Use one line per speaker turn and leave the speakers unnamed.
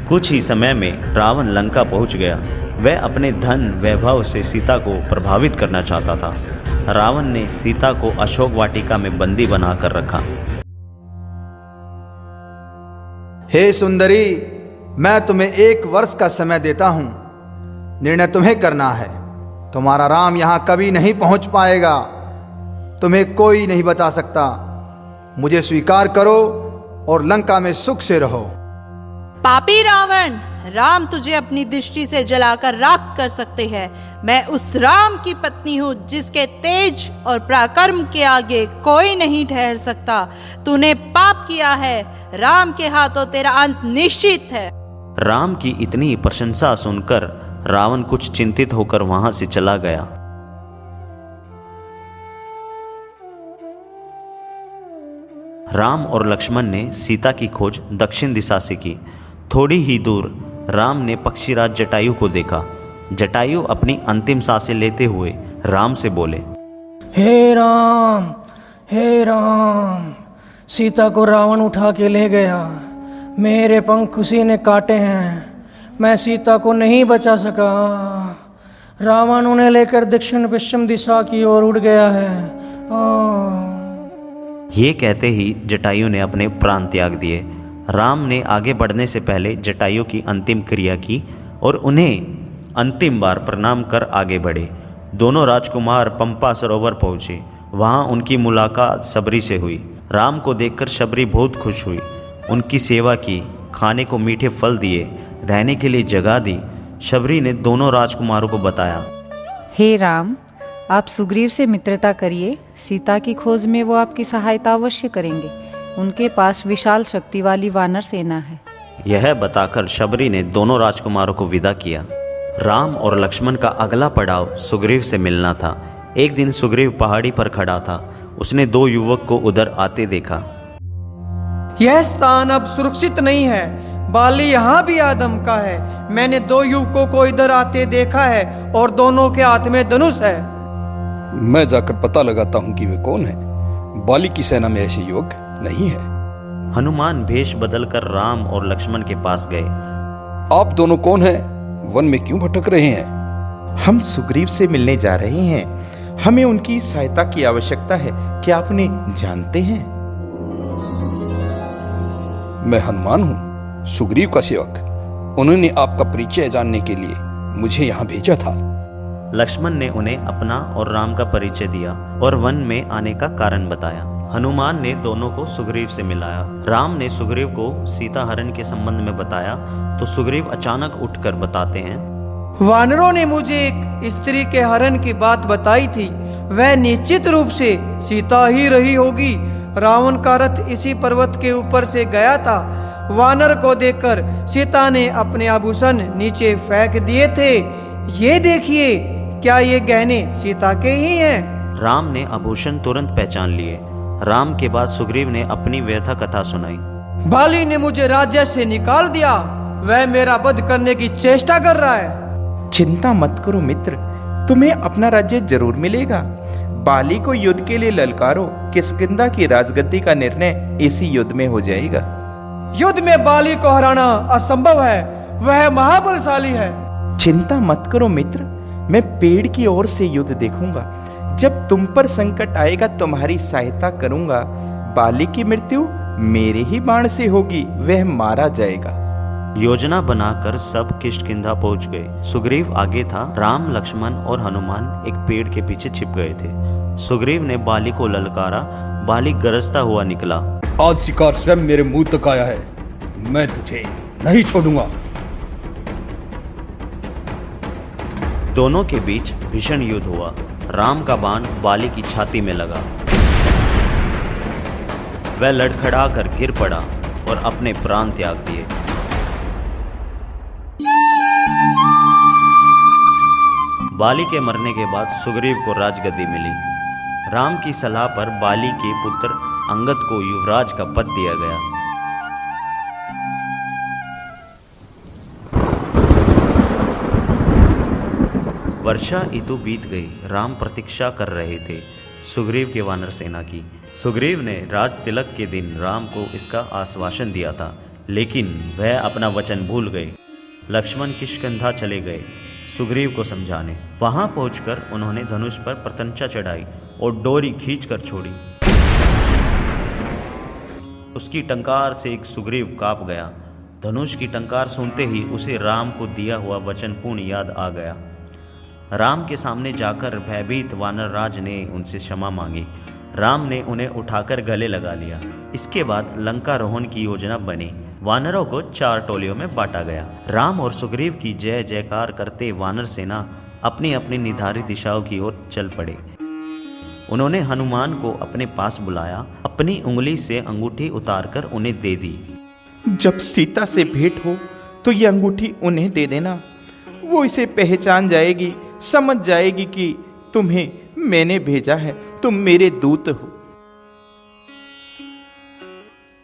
कुछ ही समय में रावण लंका पहुंच गया। वह अपने धन वैभव से सीता को प्रभावित करना चाहता था। रावण ने सीता को अशोक वाटिका में बंदी बनाकर रखा।
हे सुंदरी, मैं तुम्हें 1 वर्ष का समय देता हूं। निर्णय तुम्हें करना है। तुम्हारा राम यहां कभी नहीं पहुंच पाएगा। तुम्हें कोई नहीं बचा सकता। मुझे स्वीकार करो और लंका में सुख से रहो।
पापी रावण, राम तुझे अपनी दृष्टि से जलाकर राख कर सकते हैं। मैं उस राम की पत्नी हूँ जिसके तेज और पराक्रम के आगे कोई नहीं ठहर सकता। तूने पाप किया है। राम के हाथों तेरा अंत निश्चित है।
राम की इतनी प्रशंसा सुनकर रावण कुछ चिंतित होकर वहां से चला गया। राम और लक्ष्मण ने सीता की खोज दक्षिण दिशा से की। थोड़ी ही दूर राम ने पक्षीराज जटायु को देखा। जटायु अपनी अंतिम सांसें लेते हुए राम से बोले,
हे राम, सीता को रावण उठा के ले गया। मेरे पंख उसी ने काटे हैं। मैं सीता को नहीं बचा सका। रावण उन्हें लेकर दक्षिण पश्चिम दिशा की ओर उड़ गया है।
ये कहते ही जटायु ने अपने प्राण त्याग दिए। राम ने आगे बढ़ने से पहले जटायु की अंतिम क्रिया की और उन्हें अंतिम बार प्रणाम कर आगे बढ़े। दोनों राजकुमार पंपा सरोवर पहुँचे। वहाँ उनकी मुलाकात शबरी से हुई। राम को देखकर शबरी बहुत खुश हुई। उनकी सेवा की, खाने को मीठे फल दिए, रहने के लिए जगह दी। शबरी ने दोनों राजकुमारों को बताया,
हे राम, आप सुग्रीव से मित्रता करिए। सीता की खोज में वो आपकी सहायता अवश्य करेंगे। उनके पास विशाल शक्ति वाली वानर सेना है।
यह बताकर शबरी ने दोनों राजकुमारों को विदा किया। राम और लक्ष्मण का अगला पड़ाव सुग्रीव से मिलना था। एक दिन सुग्रीव पहाड़ी पर खड़ा था। उसने 2 युवक को उधर आते देखा।
यह स्थान अब सुरक्षित नहीं है। बाली यहाँ भी आदम का है। मैंने 2 युवकों को इधर आते देखा है और दोनों के हाथ में धनुष है।
मैं जाकर पता लगाता हूँ कि वे कौन है। बाली की सेना में ऐसे युवक नहीं है।
हनुमान भेष बदलकर राम और लक्ष्मण के पास गए।
आप दोनों कौन हैं? वन में क्यों भटक रहे हैं?
हम सुग्रीव से मिलने जा रहे हैं। हमें उनकी सहायता की आवश्यकता है। क्या आप उन्हें जानते हैं?
मैं हनुमान हूँ, सुग्रीव का सेवक। उन्होंने आपका परिचय जानने के लिए मुझे यहाँ भेजा था।
लक्ष्मण ने उन्हें अपना और राम का परिचय दिया और वन में आने का कारण बताया। हनुमान ने दोनों को सुग्रीव से मिलाया। राम ने सुग्रीव को सीता हरण के संबंध में बताया तो सुग्रीव अचानक उठकर बताते हैं,
वानरों ने मुझे एक स्त्री के हरण की बात बताई थी। वह निश्चित रूप से सीता ही रही होगी। रावण का रथ इसी पर्वत के ऊपर से गया था। वानर को देखकर सीता ने अपने आभूषण नीचे फेंक दिए थे। ये देखिए, क्या ये गहने सीता के ही हैं?
राम ने आभूषण तुरंत पहचान लिए। राम के बाद सुग्रीव ने अपनी व्यथा कथा सुनाई।
बाली ने मुझे राज्य से निकाल दिया। वह मेरा वध करने की चेष्टा कर रहा है।
चिंता मत करो मित्र, तुम्हें अपना राज्य जरूर मिलेगा। बाली को युद्ध के लिए ललकारो। किष्किंधा की राजगद्दी का निर्णय इसी युद्ध में हो जाएगा।
युद्ध में बाली को हराना असंभव है। वह महाबलशाली है।
चिंता मत करो मित्र, मैं पेड़ की ओर से युद्ध देखूंगा। जब तुम पर संकट आएगा तुम्हारी सहायता करूंगा। बाली की मृत्यु मेरे ही बाण से होगी, वह मारा जाएगा।
योजना बनाकर सब किष्किंधा पहुंच गए। सुग्रीव आगे था। राम, लक्ष्मण और हनुमान एक पेड़ के पीछे छिप गए थे। सुग्रीव ने बाली को ललकारा। बाली गरजता हुआ निकला।
आज शिकार स्वयं मेरे मुंह तक आया है। मैं तुझे नहीं छोड़ूंगा।
दोनों के बीच भीषण युद्ध हुआ। राम का बाण बाली की छाती में लगा। वह लड़खड़ा कर गिर पड़ा और अपने प्राण त्याग दिए। बाली के मरने के बाद सुग्रीव को राजगद्दी मिली। राम की सलाह पर बाली के पुत्र अंगद को युवराज का पद दिया गया। वर्षा ऋतु बीत गई। राम प्रतीक्षा कर रहे थे सुग्रीव के वानर सेना की। सुग्रीव ने राज तिलक के दिन राम को इसका आश्वासन दिया था लेकिन वह अपना वचन भूल गए। लक्ष्मण किष्किंधा चले गए सुग्रीव को समझाने। वहां पहुंचकर उन्होंने धनुष पर प्रत्यंचा चढ़ाई और डोरी खींचकर छोड़ी। उसकी टंकार से एक सुग्रीव कांप गया। धनुष की टंकार सुनते ही उसे राम को दिया हुआ वचन पूर्ण याद आ गया। राम के सामने जाकर भयभीत वानर राज ने उनसे क्षमा मांगी। राम ने उन्हें उठाकर गले लगा लिया। इसके बाद लंका रोहन की योजना बनी। वानरों को 4 टोलियों में बांटा गया। राम और सुग्रीव की जय जयकार करते वानर सेना अपनी अपनी निर्धारित दिशाओं की ओर चल पड़े। उन्होंने हनुमान को अपने पास बुलाया, अपनी उंगली से अंगूठी उतारकर उन्हें दे दी।
जब सीता से भेंट हो तो ये अंगूठी उन्हें दे देना। वो इसे पहचान जाएगी, समझ जाएगी कि तुम्हें मैंने भेजा है, तुम मेरे दूत हो।